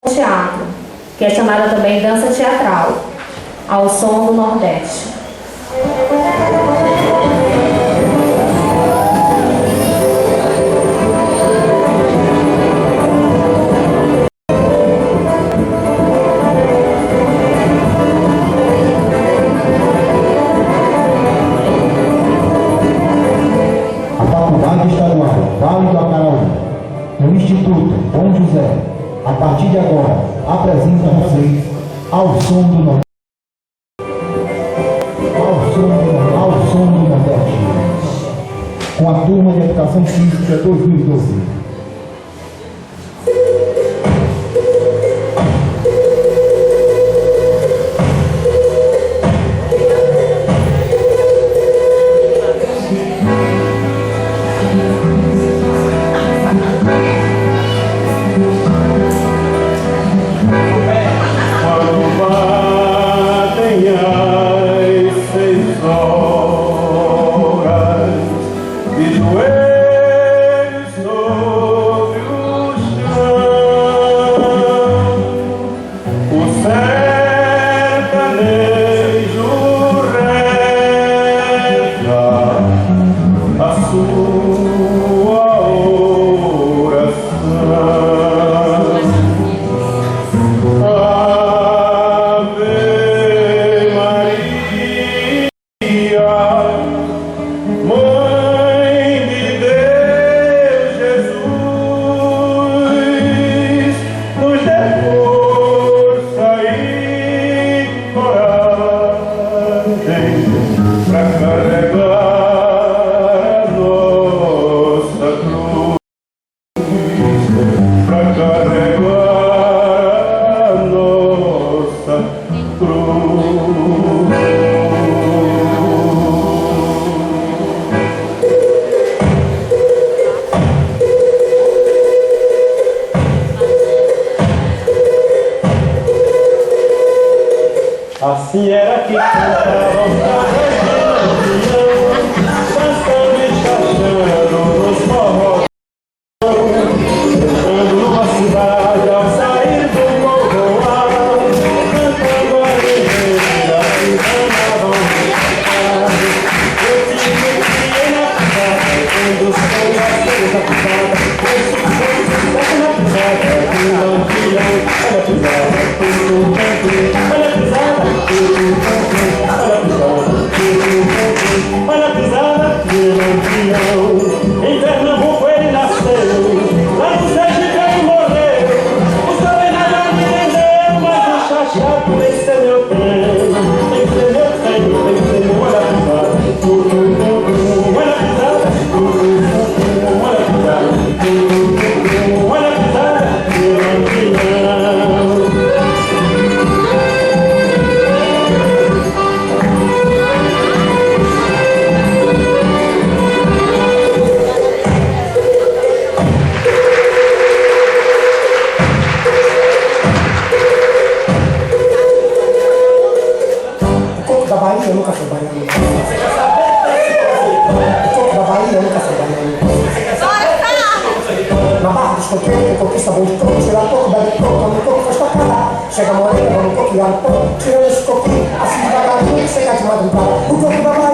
teatro, que é chamada também dança teatral, ao som do Nordeste. A Faculdade Estadual Vale do Acaraú, no Instituto Bom José, a partir de agora, apresenta a vocês ao som do Nordeste. Ao som do Nordeste, com a turma de Educação Física 2012. Assim era que cantavam dançando e chachando nos forrós, entrando numa cidade ao sair do povoado, cantando a guerreira e danavam de eu tive que ir na pisada, quando os canhaceiros da pisada, na pisada, do lampião, olha a pisada, tudo canto, olha a pisada. Olha a pisada de lampião. Em Pernambuco ele nasceu, lá no Sergipe ele morreu. O sol é nada me rendeu, mas o chachado tem que ser meu trem. Tem que ser meu trem, tem que ser meu. Olha a pisada, olha a pisada, olha a pisada, olha a pisada de lampião. Da Bahia nunca foi baiano. O coco da Bahia nunca foi baiano. Na barra dos coqueiros, o coquista bom de coco, tira a coco, bebe coco, come coco, faz pra calar. Chega morena, vamos coquear o coco, tirando esse coquinho, assim devagarinho, chega de madrugada. O coco da Bahia